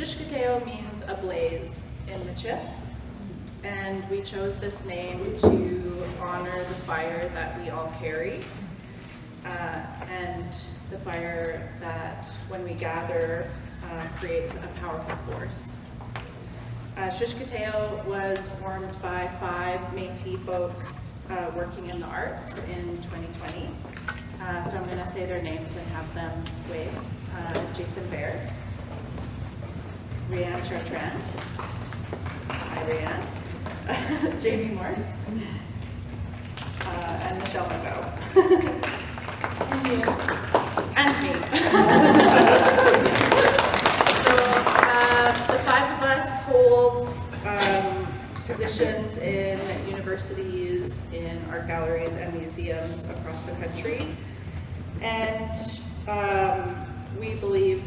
Shushkitew means a blaze in Michif, and we chose this name to honor the fire that we all carry, and the fire that, when we gather, creates a powerful force. Shushkitew was formed by 5 Métis folks working in the arts in 2020. So I'm going to say their names and have them wave. Jason Baird, Rianne Chartrand, hi Rianne, Jamie Morse, and Michelle Mongo. And you. And me. So the 5 of us hold positions in universities, in art galleries and museums across the country. And we believe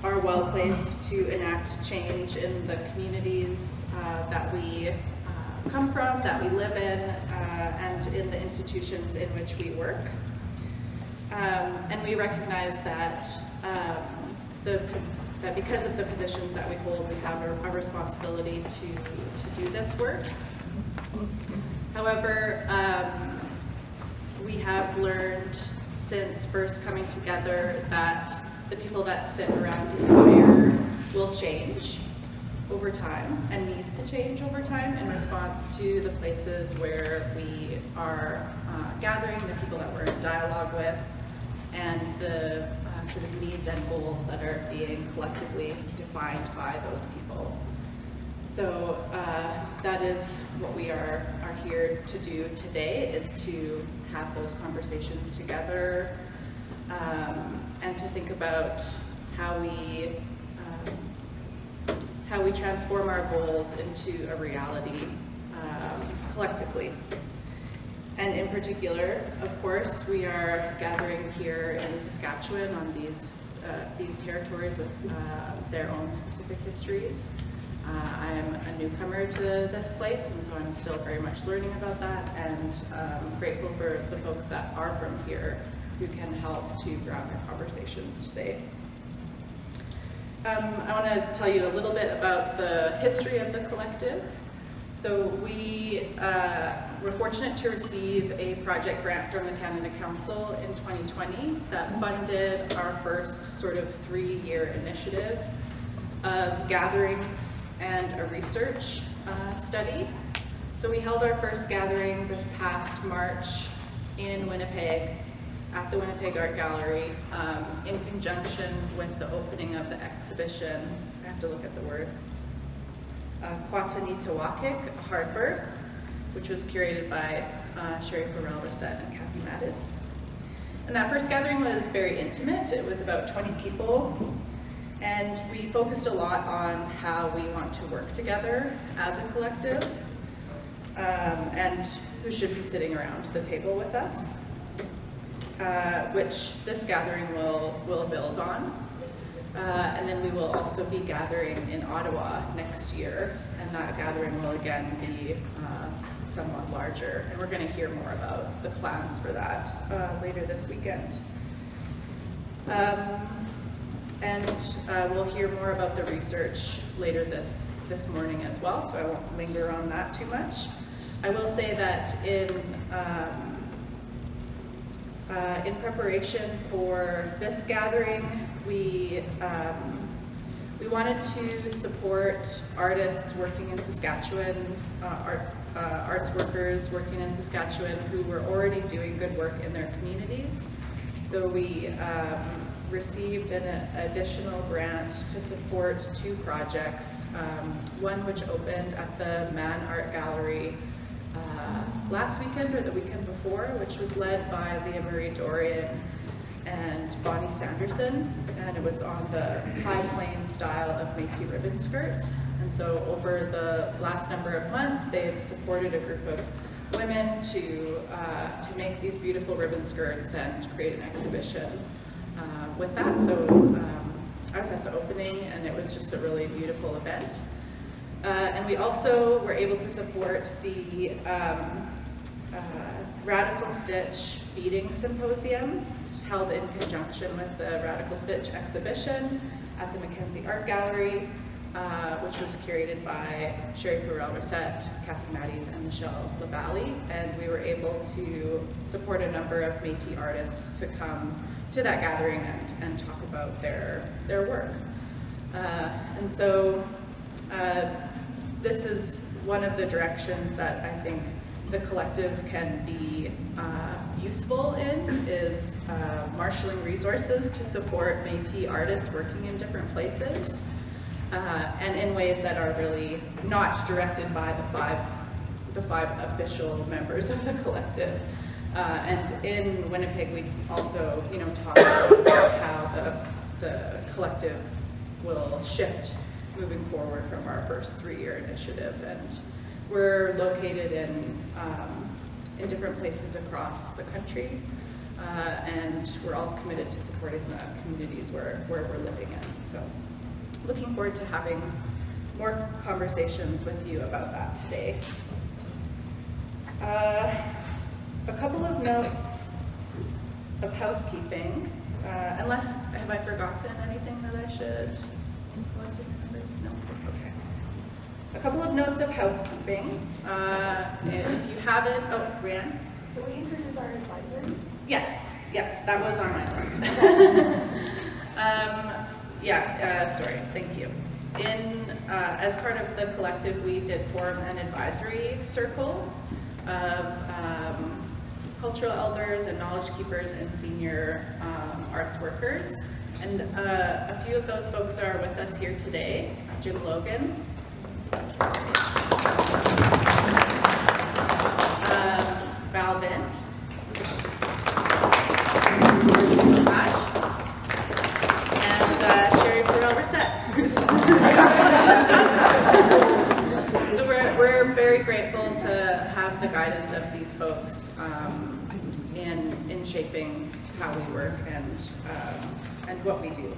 are well placed to enact change in the communities that we come from, that we live in, and in the institutions in which we work. And we recognize that that because of the positions that we hold, we have a responsibility to do this work. However, we have learned since first coming together that the people that sit around the fire will change over time and needs to change over time in response to the places where we are gathering, the people that we're in dialogue with, and the sort of needs and goals that are being collectively defined by those people. So that is what we are here to do today, is to have those conversations together and to think about how we transform our goals into a reality collectively. And in particular, of course, we are gathering here in Saskatchewan on these territories with their own specific histories. I'm a newcomer to this place, and so I'm still very much learning about that, and grateful for the folks that are from here who can help to ground our conversations today. I want to tell you a little bit about the history of the collective. So we were fortunate to receive a project grant from the Canada Council in 2020 that funded our first sort of 3-year initiative of gatherings and a research study. So we held our first gathering this past March in Winnipeg at the Winnipeg Art Gallery in conjunction with the opening of the exhibition. I have to look at the word. Kwatanitawakik, A Hard Birth, which was curated by Sherry Farrell-Rissette and Kathy Métis. And that first gathering was very intimate. It was about 20 people. And we focused a lot on how we want to work together as a collective and who should be sitting around the table with us, which this gathering will build on. And then we will also be gathering in Ottawa next year, and that gathering will again be somewhat larger. And we're going to hear more about the plans for that later this weekend. And we'll hear more about the research later this morning as well, so I won't linger on that too much. I will say that in preparation for this gathering, we wanted to support artists working in Saskatchewan, arts workers working in Saskatchewan who were already doing good work in their communities. So we received an additional grant to support 2 projects, one which opened at the Man Art Gallery last weekend or the weekend before, which was led by Leah Marie Dorian and Bonnie Sanderson, and it was on the high plain style of Métis ribbon skirts. And so over the last number of months, they've supported a group of women to make these beautiful ribbon skirts and create an exhibition with that. So I was at the opening, and it was just a really beautiful event. And we also were able to support the Radical Stitch Beading Symposium, which is held in conjunction with the Radical Stitch exhibition. at the Mackenzie Art Gallery, which was curated by Sherry Perel-Rissette, Kathy Métis, and Michelle LaValle, and we were able to support a number of Métis artists to come to that gathering and talk about their work. And so this is one of the directions that I think the collective can be useful in, is marshalling resources to support Métis artists working in different places, and in ways that are really not directed by the five official members of the collective. And in Winnipeg, we also, talk about how the collective will shift moving forward from our first 3-year initiative. And we're located in different places across the country, and we're all committed to supporting the communities where we're living in. So looking forward to having more conversations with you about that today. A couple of notes of housekeeping, unless, have I forgotten anything that I should? No? Okay. A couple of notes of housekeeping. If you haven't, Ryan? Can we introduce our advisor? Yes, that was on my list. Sorry, thank you. As part of the collective, we did form an advisory circle of cultural elders and knowledge keepers and senior arts workers. And a few of those folks are with us here today. Jim Logan, Val Vint, and Sherry Perel-Rissette, who's just on time. So we're very grateful to have the guidance of these folks in shaping how we work and what we do.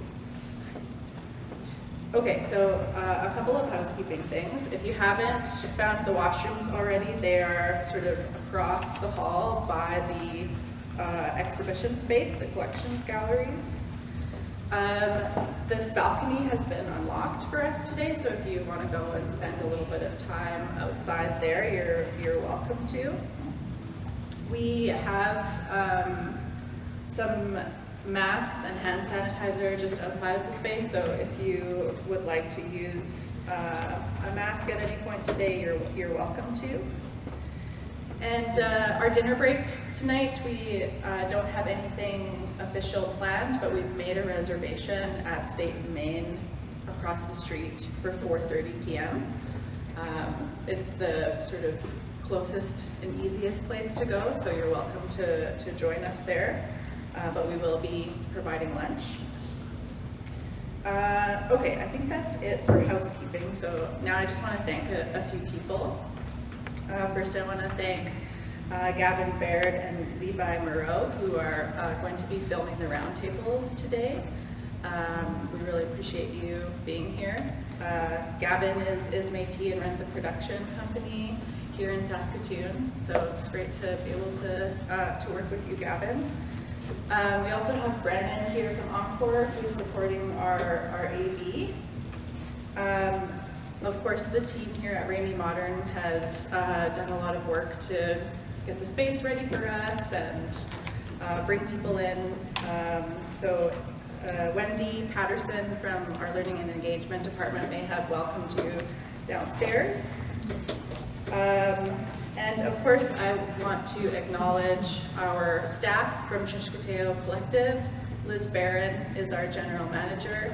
Okay, so a couple of housekeeping things. If you haven't found the washrooms already, they are sort of across the hall by the exhibition space, the collections galleries. This balcony has been unlocked for us today, so if you want to go and spend a little bit of time outside there, you're welcome to. We have some masks and hand sanitizer just outside of the space, so if you would like to use a mask at any point today, you're welcome to. And our dinner break tonight, we don't have anything official planned, but we've made a reservation at State and Main across the street for 4:30 p.m. It's the sort of closest and easiest place to go, so you're welcome to join us there. But we will be providing lunch. Okay, I think that's it for housekeeping. So now I just want to thank a few people. First, I want to thank Gavin Baird and Levi Mierau, who are going to be filming the roundtables today. We really appreciate you being here. Gavin is Métis and runs a production company here in Saskatoon, so it's great to be able to work with you, Gavin. We also have Brennan here from Encore, who's supporting our AV. Of course, the team here at Remai Modern has done a lot of work to get the space ready for us and bring people in. So Wendy Patterson from our Learning and Engagement Department may have welcomed you downstairs. And of course, I want to acknowledge our staff from Shushkitew Collective. Liz Barron is our general manager.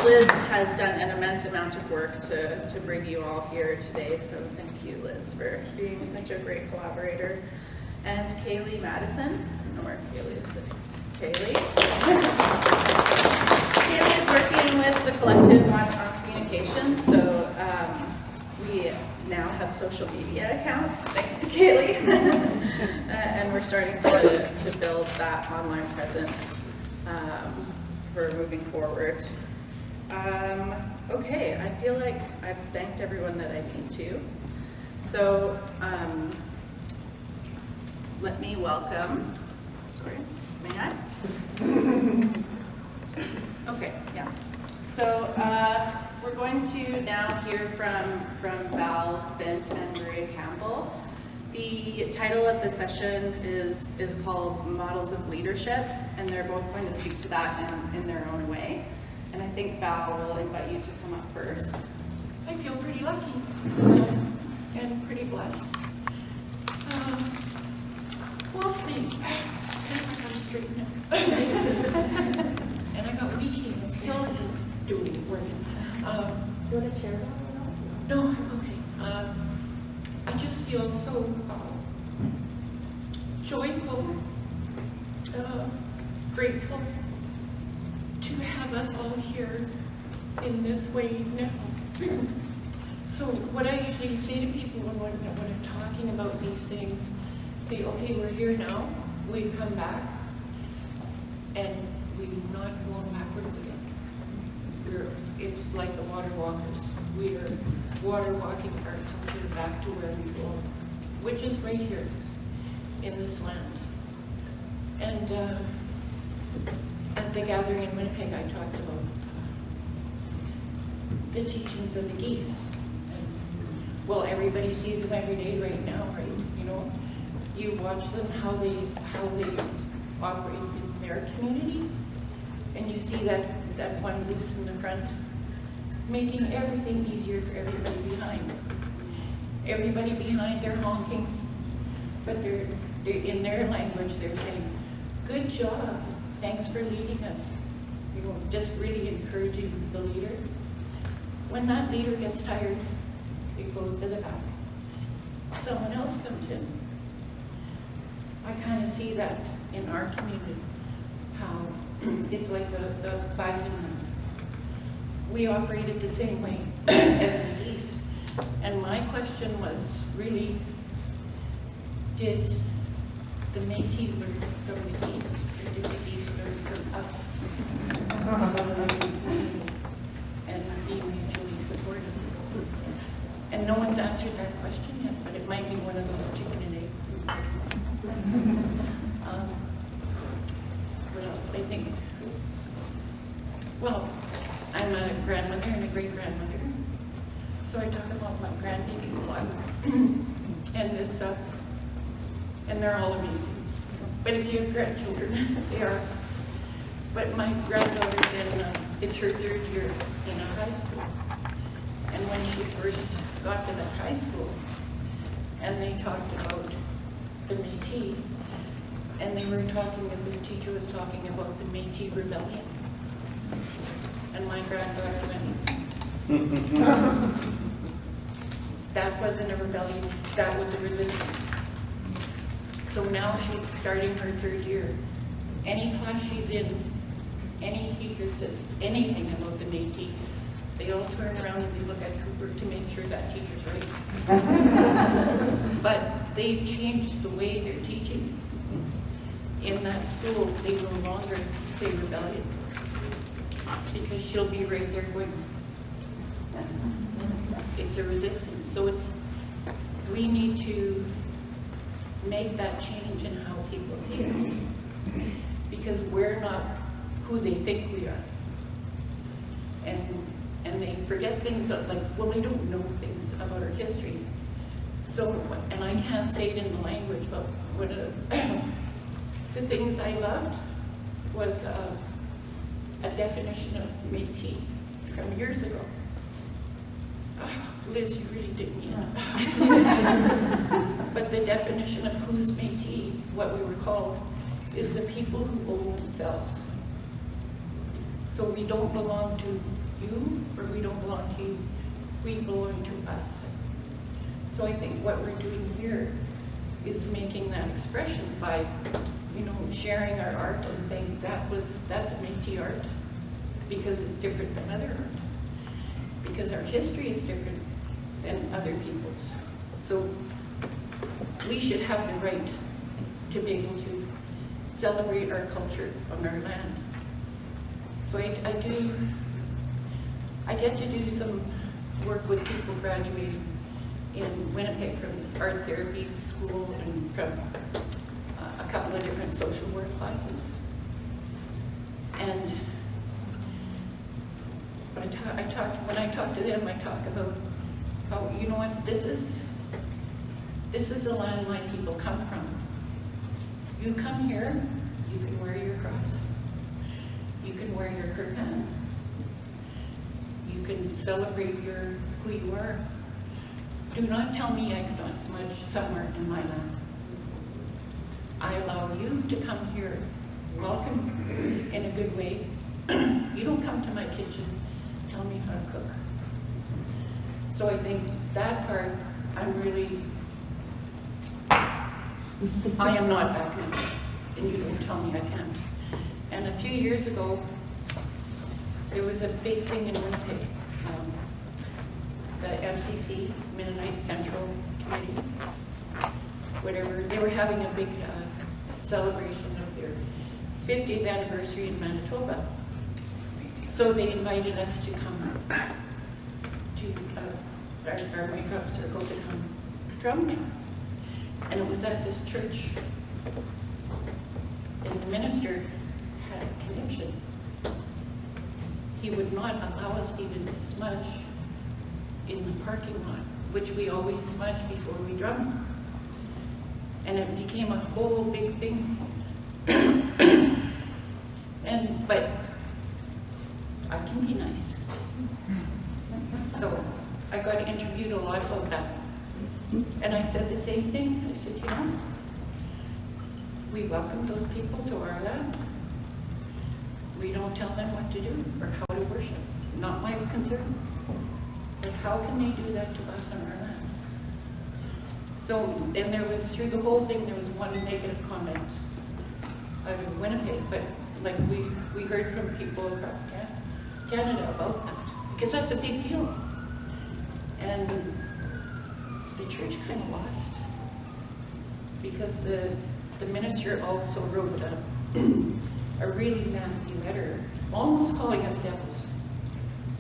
Liz has done an immense amount of work to bring you all here today, so thank you, Liz, for being such a great collaborator. And Kaylee Madison, I don't know where Kaylee is sitting. Kaylee is working with the collective on communication, so we now have social media accounts, thanks to Kaylee. And we're starting to build that online presence for moving forward. Okay, I feel like I've thanked everyone that I need to. So let me welcome, sorry, may I? Okay, yeah. So we're going to now hear from Val Vint and Maria Campbell. The title of the session is called Models of Leadership, and they're both going to speak to that in their own way. And I think Val will invite you to come up first. I feel pretty lucky and pretty blessed. We'll see. I gotta straighten it. And I got weak and it still isn't doing working. Do you want to share that? No, I'm okay. I just feel so joyful, grateful to have us all here in this way now. So what I usually say to people when I'm talking about these things, say, okay, we're here now, we've come back, and we've not gone backwards again. It's like the water walkers. We are water walking our culture back to where we belong, which is right here in this land. And at the gathering in Winnipeg, I talked about the teachings of the geese. And, well, everybody sees them every day right now, right? You know, you watch them, how they operate in their community, and you see that one loose in the front, making everything easier for everybody behind. Everybody behind, they're honking, but they're in their language, they're saying, good job, thanks for leading us. You know, just really encouraging the leader. When that leader gets tired, it goes to the back. Someone else comes in. I kind of see that in our community, how it's like the bison ones. We operated the same way as the geese. And my question was really, did the Métis learn from the geese, or did the geese learn from us? And be mutually supportive. And no one's answered that question yet, but it might be one of those chicken and egg. What else? I think, well, I'm a grandmother and a great-grandmother, so I talk about my grandbabies a lot. And this, and they're all amazing. But if you have grandchildren, they are. But my granddaughter's it's her 3rd year in a high school. And when she first got to that high school, and they talked about the Métis, and they were talking, and this teacher was talking about the Métis rebellion. And my granddaughter went, that wasn't a rebellion, that was a resistance. So now she's starting her 3rd year. Any class she's in, any teacher says anything about the Métis, they all turn around and they look at Cooper to make sure that teacher's right. But they've changed the way they're teaching. In that school, they no longer say rebellion, because she'll be right there going, it's a resistance. So we need to make that change in how people see us, because we're not who they think we are. And they forget things like, well, they don't know things about our history. So, and I can't say it in the language, but one of the things I loved was a definition of Métis from years ago. Liz, you really did me in. But the definition of who's Métis, what we were called, is the people who own themselves. So we don't belong to you, or we don't belong to you, we belong to us. So I think what we're doing here is making that expression by, you know, sharing our art and saying that's a Métis art, because it's different than other art, because our history is different than other people's. So we should have the right to be able to celebrate our culture on our land. So I get to do some work with people graduating in Winnipeg from this art therapy school and from a couple of different social work classes. And when I talk to them, I talk about how, you know what, this is the land my people come from. You come here, you can wear your cross. You can wear your kirpan. You can celebrate who you are. Do not tell me I cannot smudge somewhere in my land. I allow you to come here, welcome in a good way. You don't come to my kitchen, tell me how to cook. So I think that part, I am not backing up, and you don't tell me I can't. And a few years ago, there was a big thing in Winnipeg. The MCC, Mennonite Central Committee, whatever, they were having a big celebration of their 50th anniversary in Manitoba. So they invited us to come to our makeup circle to come drum there. And it was at this church. And the minister had a connection. He would not allow us to even smudge in the parking lot, which we always smudge before we drum. And it became a whole big thing. But I can be nice. So I got interviewed a lot about that. And I said the same thing. I said, you know, we welcome those people to our land. We don't tell them what to do or how to worship. Not my concern. But how can they do that to us on our land? So, and there was, through the whole thing, there was one negative comment out of Winnipeg, but like we heard from people across Canada about that, because that's a big deal. And the church kind of lost, because the minister also wrote a really nasty letter, almost calling us devils,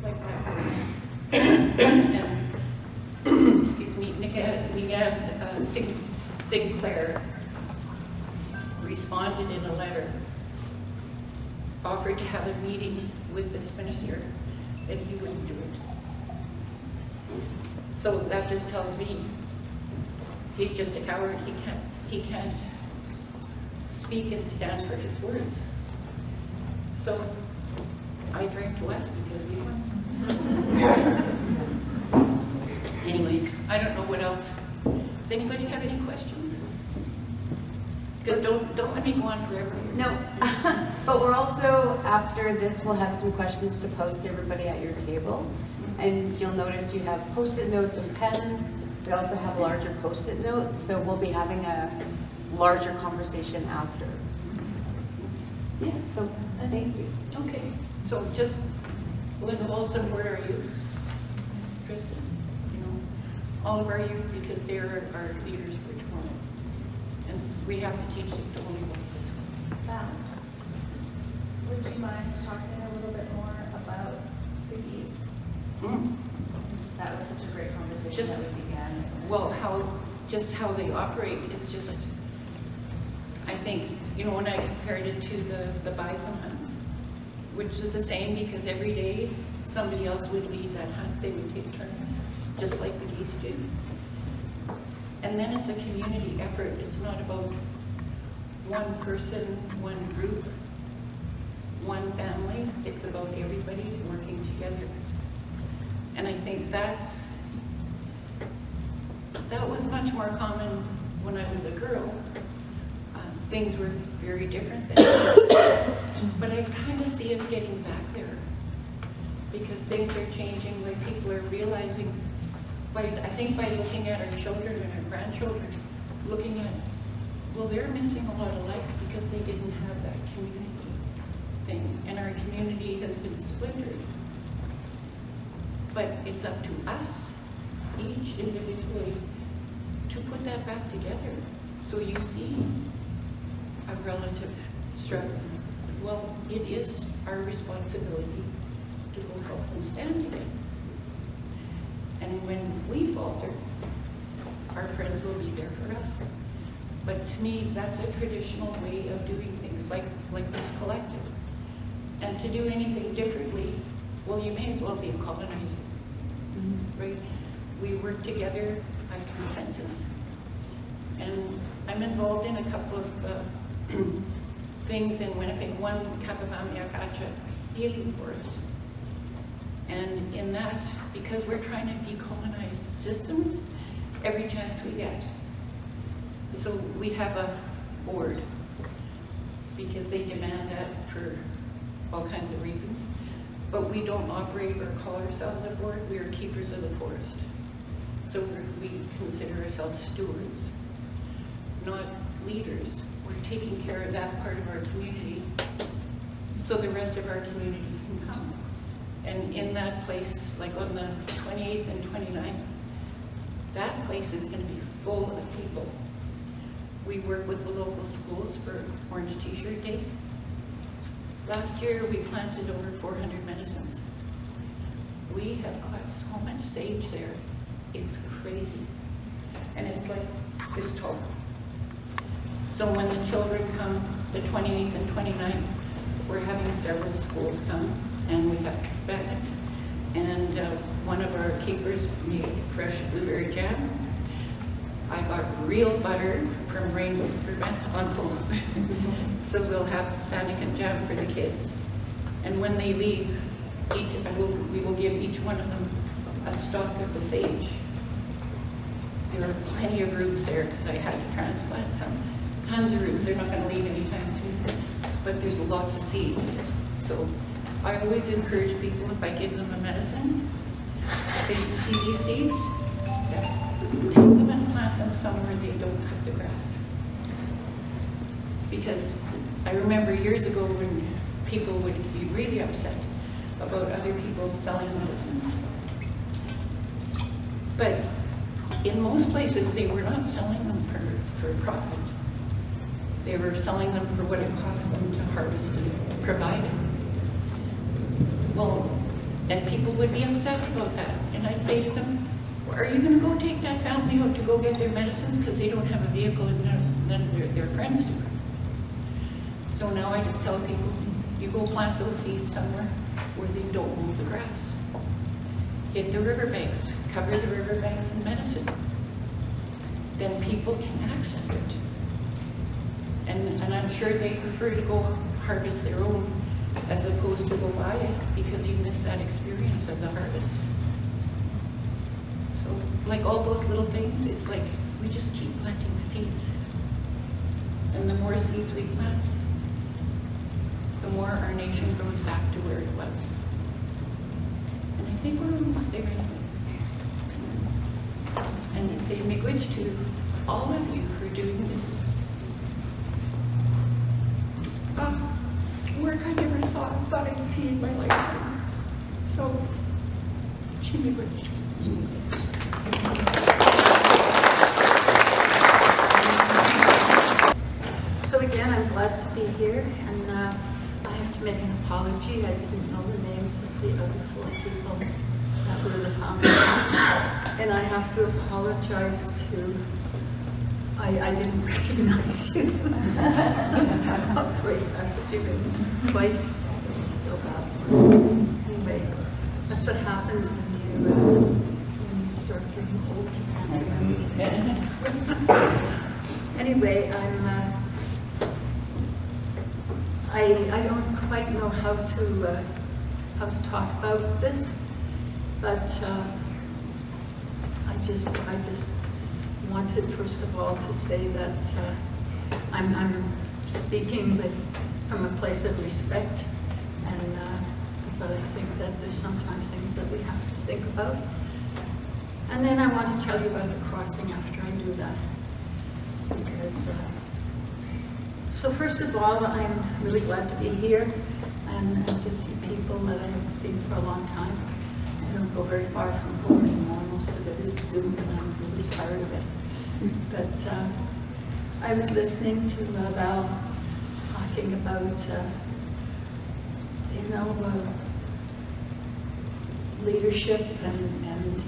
like that. And excuse me, Sinclair responded in a letter, offered to have a meeting with this minister, and he wouldn't do it. So that just tells me he's just a coward. He can't speak and stand for his words. So I drank to us because we won. Anyway, I don't know what else. Does anybody have any questions? Because don't let me go on forever here. No, but we're also, after this, we'll have some questions to pose to everybody at your table. And you'll notice you have Post-it notes and pens. We also have larger Post-it notes, so we'll be having a larger conversation after. Yeah, so thank you. Okay, so just let's all support our youth, Kristen, you know, all of our youth, because they're our leaders for tomorrow. And we have to teach them to only walk this way. Would you mind talking a little bit more about the geese? That was such a great conversation that we began. Well, how they operate, it's just, I think, you know, when I compared it to the bison hunts, which is the same, because every day somebody else would lead that hunt, they would take turns, just like the geese do. And then it's a community effort. It's not about one person, one group, one family. It's about everybody working together. And I think that was much more common when I was a girl. Things were very different then. But I kind of see us getting back there, because things are changing, like people are realizing, I think by looking at our children and our grandchildren, looking at, well, they're missing a lot of life because they didn't have that community thing, and our community has been splintered. But it's up to us, each individually, to put that back together. So you see a relative struggling. Well, it is our responsibility to go help them stand again. And when we falter, our friends will be there for us. But to me, that's a traditional way of doing things, like this collective. And to do anything differently, well, you may as well be a colonizer, right? We work together by consensus. And I'm involved in a couple of things in Winnipeg. One, Kapamamiakacha healing forest. And in that, because we're trying to decolonize systems, every chance we get. So we have a board, because they demand that for all kinds of reasons. But we don't operate or call ourselves a board, we are keepers of the forest. So we consider ourselves stewards, not leaders. We're taking care of that part of our community so the rest of our community can come. And in that place, like on the 28th and 29th, that place is going to be full of people. We work with the local schools for Orange T-shirt Day. Last year, we planted over 400 medicines. We have got so much sage there. It's crazy. And it's like this tall. So when the children come, the 28th and 29th, we're having several schools come, and we have Vint. And one of our keepers made fresh blueberry jam. I got real butter from Rainbow for Vint's uncle. So we'll have Bannock jam for the kids. And when they leave, we will give each one of them a stalk of the sage. There are plenty of roots there because I had to transplant some. Tons of roots, they're not going to leave anytime soon. But there's lots of seeds. So I always encourage people, if I give them a medicine, say, you see these seeds? Yeah. Take them and plant them somewhere they don't cut the grass. Because I remember years ago when people would be really upset about other people selling medicines. But in most places, they were not selling them for profit. They were selling them for what it cost them to harvest and provide it. Well, and people would be upset about that. And I'd say to them, are you going to go take that family out to go get their medicines because they don't have a vehicle and then their friends do? So now I just tell people, you go plant those seeds somewhere where they don't move the grass. Hit the riverbanks, cover the riverbanks in medicine. Then people can access it. And I'm sure they prefer to go harvest their own as opposed to go buy it because you miss that experience of the harvest. So like all those little things, it's like we just keep planting seeds. And the more seeds we plant, the more our nation goes back to where it was. And I think we're almost there. And I say miigwech to all of you for doing this. Work I never thought I'd see in my lifetime. So, miigwech. So again, I'm glad to be here, and I have to make an apology. I didn't know the names of the other 4 people that were the founders. And I have to apologize to, I didn't recognize you. How great, I've stupid twice. I feel bad. Anyway, that's what happens when you start getting old. You can't do everything. Anyway, I don't quite know how to talk about this, but I just wanted first of all to say that I'm speaking from a place of respect, and but I think that there's sometimes things that we have to think about. And then I want to tell you about the crossing after I do that, because. So first of all, I'm really glad to be here and to see people that I haven't seen for a long time. I don't go very far from home anymore. Most of it is Zoom, and I'm really tired of it. But I was listening to Val talking about, leadership and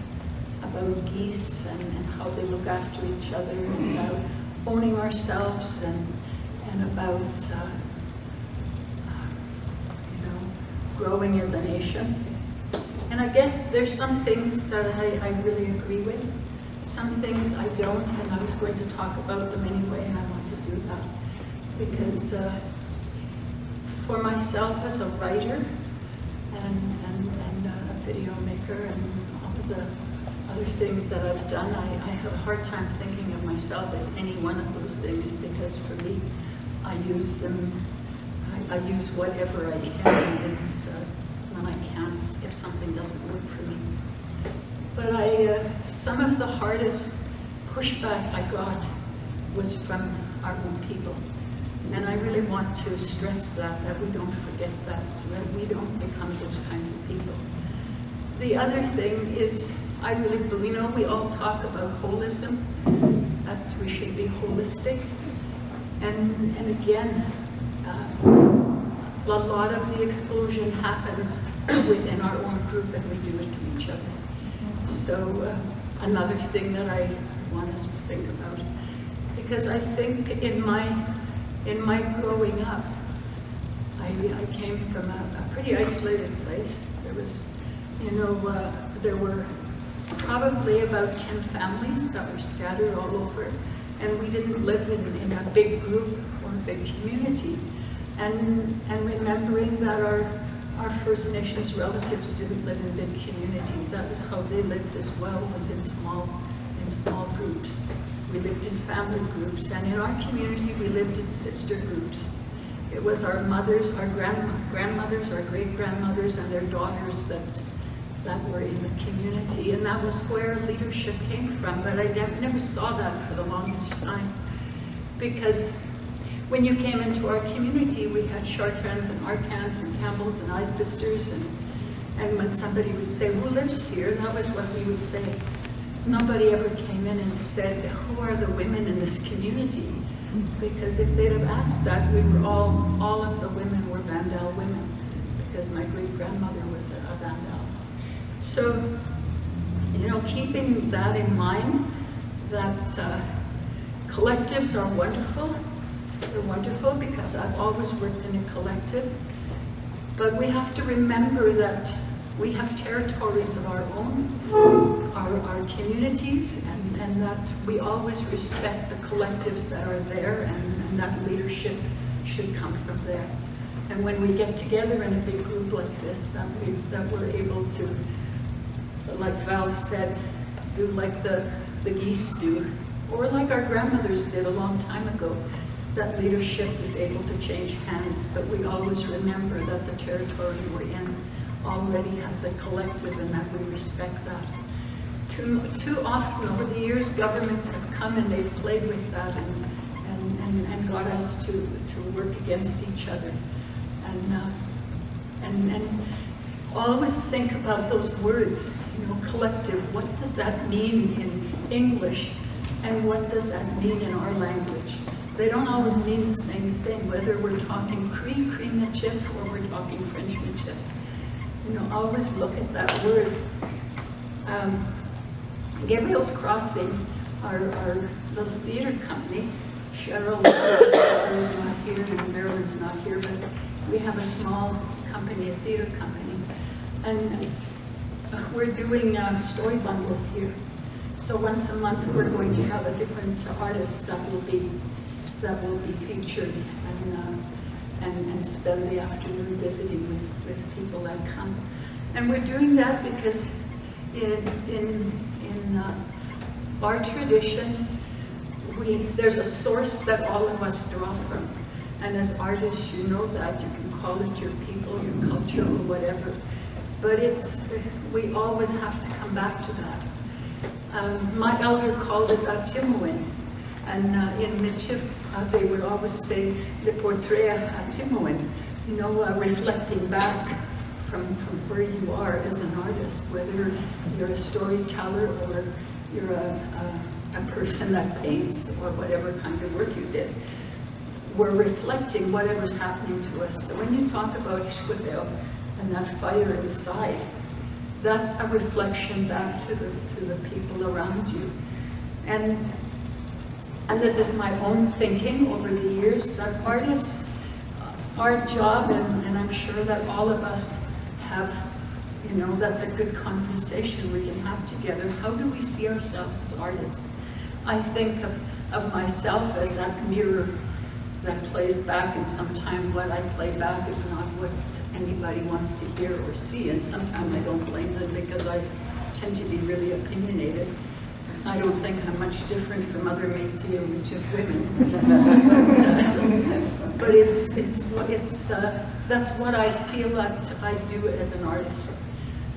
about geese and how they look after each other, and about owning ourselves and about, growing as a nation. And I guess there's some things that I really agree with. Some things I don't, and I was going to talk about them anyway, and I want to do that. Because for myself as a writer and a video maker and all of the other things that I've done, I have a hard time thinking of myself as any one of those things, because for me, I use them, I use whatever I can, and it's when I can, if something doesn't work for me. But some of the hardest pushback I got was from our own people. And I really want to stress that we don't forget that, so that we don't become those kinds of people. The other thing is, I really believe, we all talk about holism, that we should be holistic. And again, a lot of the exclusion happens within our own group, and we do it to each other. So another thing that I want us to think about, because I think in my growing up, I came from a pretty isolated place. There was, there were probably about 10 families that were scattered all over, and we didn't live in a big group or a big community. And remembering that our First Nations relatives didn't live in big communities. That was how they lived as well, was in small groups. We lived in family groups, and in our community we lived in sister groups. It was our mothers, our grandmothers, our great-grandmothers, and their daughters that were in the community, and that was where leadership came from. But I never saw that for the longest time, because when you came into our community, we had Chartrans and Arcans and Campbells and Isbisters, and when somebody would say, who lives here, that was what we would say. Nobody ever came in and said, who are the women in this community? Because if they'd have asked that, we were all of the women were Vandal women, because my great-grandmother was a Vandal. So, keeping that in mind, that collectives are wonderful. They're wonderful because I've always worked in a collective, but we have to remember that we have territories of our own, our communities, and that we always respect the collectives that are there, and that leadership should come from there. And when we get together in a big group like this, that we're able to, like Val said, do like the geese do, or like our grandmothers did a long time ago. That leadership is able to change hands, but we always remember that the territory we're in already has a collective, and that we respect that. Too often over the years, governments have come and they've played with that and got us to work against each other. And always think about those words, collective. What does that mean in English, and what does that mean in our language? They don't always mean the same thing, whether we're talking Cree Michif, or we're talking French Michif. Always look at that word. Gabriel's Crossing, our little theater company, Cheryl is not here, and Marilyn's not here, but we have a small company, a theater company, and we're doing story bundles here. So once a month, we're going to have a different artist that will be featured and spend the afternoon visiting with people that come. And we're doing that because in our tradition, there's a source that all of us draw from. And as artists, you know that. You can call it your people, your culture, or whatever. But we always have to come back to that. My elder called it Atimuin. And in Michif, they would always say, Le portrait Atimuin, reflecting back from where you are as an artist, whether you're a storyteller or you're a person that paints or whatever kind of work you did. We're reflecting whatever's happening to us. So when you talk about Shushkitew and that fire inside, that's a reflection back to the people around you. And this is my own thinking over the years, that artists, our job, and I'm sure that all of us have, you know, that's a good conversation we can have together. How do we see ourselves as artists? I think of myself as that mirror that plays back, and sometimes what I play back is not what anybody wants to hear or see, and sometimes I don't blame them because I tend to be really opinionated. I don't think I'm much different from other Métis or Michif women, but that's what I feel that I do as an artist,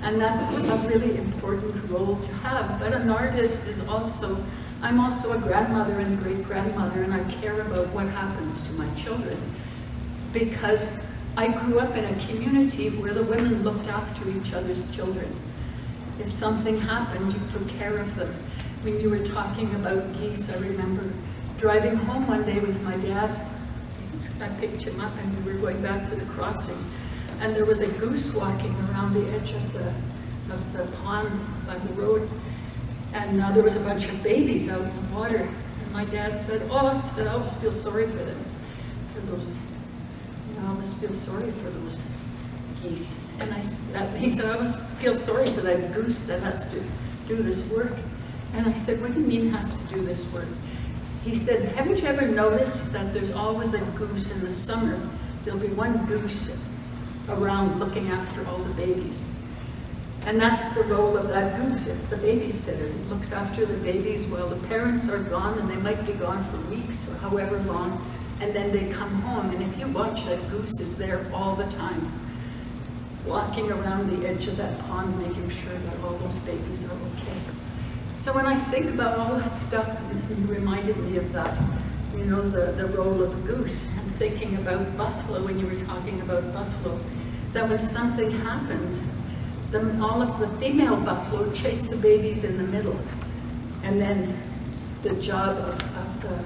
and that's a really important role to have. But an artist is also, I'm also a grandmother and great-grandmother, and I care about what happens to my children, because I grew up in a community where the women looked after each other's children. If something happened, you took care of them. When you were talking about geese, I remember driving home one day with my dad. I picked him up and we were going back to the crossing, and there was a goose walking around the edge of the pond by the road, and there was a bunch of babies out in the water, and my dad said, oh, he said, I always feel sorry for them, for those, you know, I always feel sorry for those geese. And he said, I always feel sorry for that goose that has to do this work. And I said, what do you mean has to do this work? He said, haven't you ever noticed that there's always a goose in the summer? There'll be one goose around looking after all the babies. And that's the role of that goose. It's the babysitter. It looks after the babies while the parents are gone, and they might be gone for weeks or however long, and then they come home. And if you watch, that goose is there all the time, walking around the edge of that pond, making sure that all those babies are okay. So when I think about all that stuff, you reminded me of that, you know, the role of the goose. And thinking about buffalo, when you were talking about buffalo, that when something happens, all of the female buffalo chase the babies in the middle. And then the job of the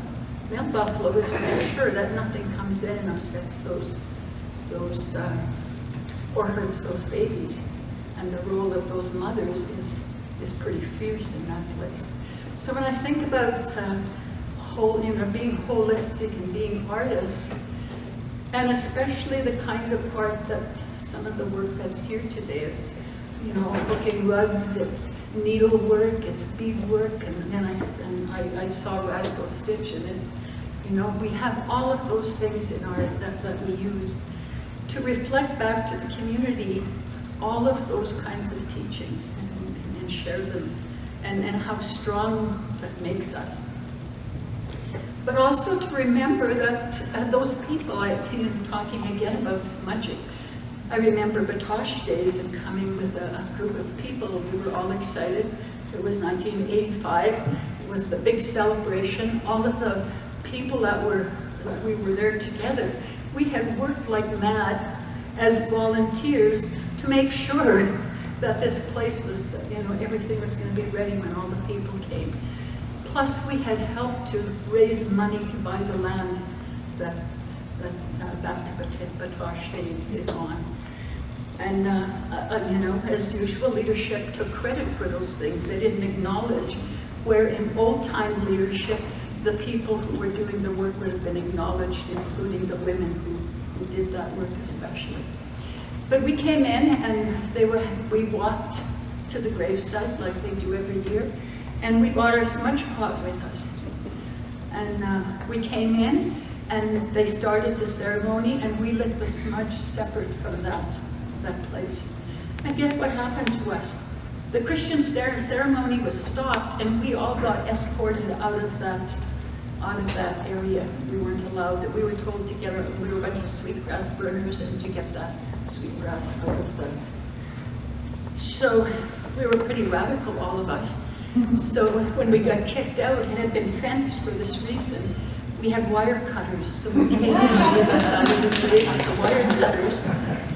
male buffalo is to make sure that nothing comes in and upsets those or hurts those babies. And the role of those mothers is pretty fierce in that place. So when I think about being holistic and being artists, and especially the kind of art that some of the work that's here today, it's, you know, booking rugs, it's needlework, it's beadwork, and then I saw Radical Stitch, and you know, we have all of those things in art that we use to reflect back to the community all of those kinds of teachings and share them, and how strong that makes us. But also to remember that those people, I think I'm talking again about smudging. I remember Batosh days and coming with a group of people. We were all excited. It was 1985. It was the big celebration. All of the people that we were there together, we had worked like mad as volunteers to make sure that this place was, you know, everything was going to be ready when all the people came. Plus, we had helped to raise money to buy the land that Back to Batosh days is on. And, you know, as usual, leadership took credit for those things. They didn't acknowledge where in old-time leadership, the people who were doing the work would have been acknowledged, including the women who did that work especially. But we came in and we walked to the gravesite like they do every year, and we brought our smudge pot with us. And we came in and they started the ceremony, and we lit the smudge separate from that place. And guess what happened to us? The Christian ceremony was stopped, and we all got escorted out of that area. We weren't allowed. We were told to get we were a bunch of sweetgrass burners and to get that sweetgrass out of the. So we were pretty radical, all of us. So when we got kicked out, it had been fenced for this reason. We had wire cutters, so we came in on the other side of the grave with the wire cutters,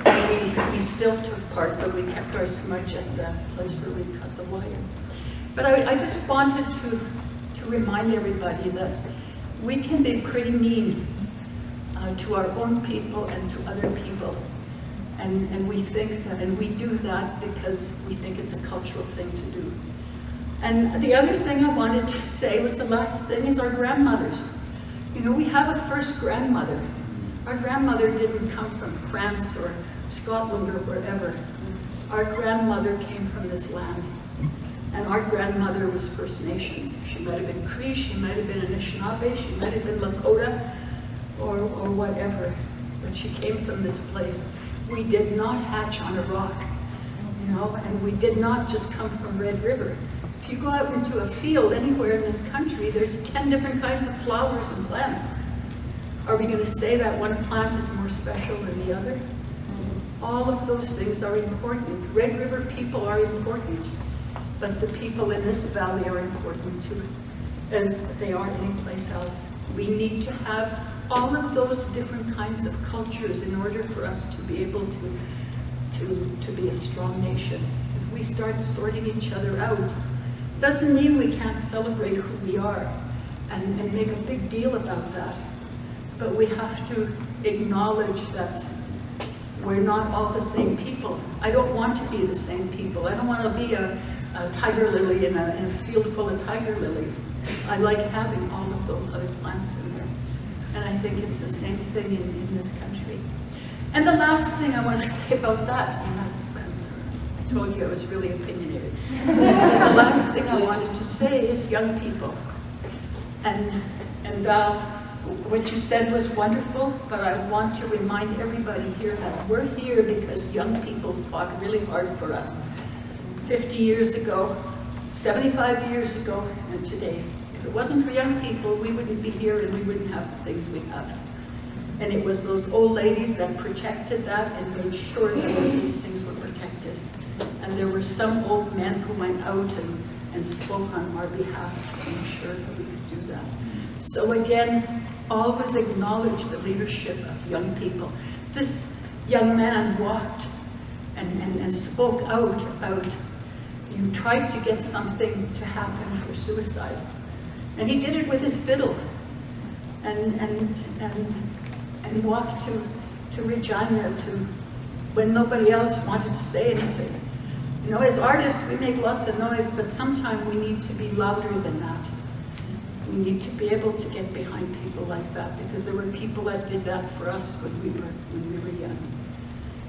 and we still took part, but we kept our smudge at the place where we cut the wire. But I just wanted to remind everybody that we can be pretty mean to our own people and to other people. And we think that, and we do that because we think it's a cultural thing to do. And the other thing I wanted to say was the last thing is our grandmothers. You know, we have a first grandmother Our grandmother didn't come from France or Scotland or wherever. Our grandmother came from this land. And our grandmother was First Nations. She might have been Cree, she might have been Anishinaabe, she might have been Lakota, or whatever. But she came from this place. We did not hatch on a rock, you know, and we did not just come from Red River. If you go out into a field anywhere in this country, there's 10 different kinds of flowers and plants. Are we going to say that one plant is more special than the other? All of those things are important. Red River people are important, but the people in this valley are important too, as they are any place else. We need to have all of those different kinds of cultures in order for us to be able to be a strong nation. If we start sorting each other out, doesn't mean we can't celebrate who we are and make a big deal about that. But we have to acknowledge that we're not all the same people. I don't want to be the same people. I don't want to be a tiger lily in a field full of tiger lilies. I like having all of those other plants in there. And I think it's the same thing in this country. And the last thing I want to say about that, and I told you I was really opinionated. The last thing I wanted to say is young people. And what you said was wonderful, but I want to remind everybody here that we're here because young people fought really hard for us. 50 years ago, 75 years ago, and today. If it wasn't for young people, we wouldn't be here and we wouldn't have the things we have. And it was those old ladies that protected that and made sure that all these things were protected. And there were some old men who went out and spoke on our behalf to make sure that we could do that. So again, always acknowledge the leadership of young people. This young man walked and spoke out about, you tried to get something to happen for suicide. And he did it with his fiddle and walked to Regina when nobody else wanted to say anything. You know, as artists, we make lots of noise, but sometimes we need to be louder than that. We need to be able to get behind people like that, because there were people that did that for us when we were young.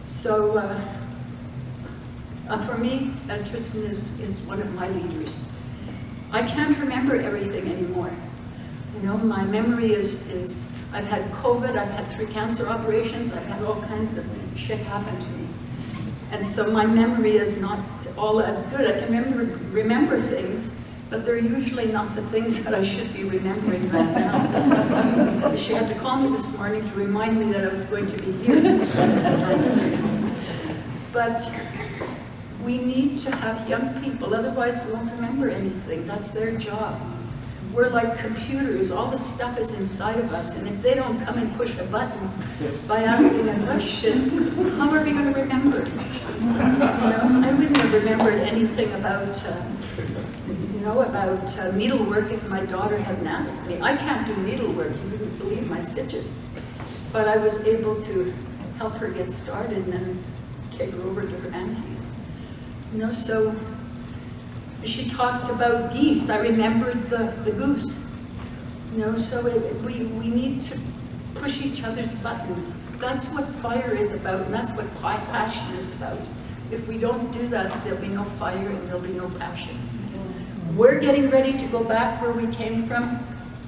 So for me, Tristan is one of my leaders. I can't remember everything anymore. You know, my memory is I've had COVID, I've had 3 cancer operations, I've had all kinds of shit happen to me. And so my memory is not all that good. I can remember things, but they're usually not the things that I should be remembering right now. She had to call me this morning to remind me that I was going to be here. But we need to have young people, otherwise we won't remember anything. That's their job. We're like computers, all the stuff is inside of us, and if they don't come and push a button by asking a question, how are we going to remember? You know, I wouldn't have remembered anything about needlework if my daughter hadn't asked me. I can't do needlework, you wouldn't believe my stitches. But I was able to help her get started and then take her over to her aunties. You know, so she talked about geese. I remembered the goose. You know, so we need to push each other's buttons. That's what fire is about, and that's what passion is about. If we don't do that, there'll be no fire and there'll be no passion. We're getting ready to go back where we came from.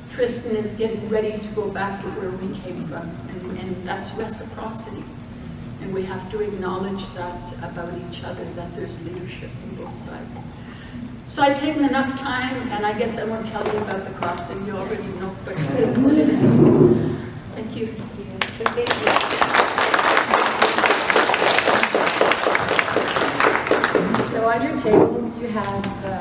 Tristan is getting ready to go back to where we came from, and that's reciprocity. And we have to acknowledge that about each other, that there's leadership on both sides. So I've taken enough time, and I guess I won't tell you about the crossing. You already know, but thank you. So on your tables, you have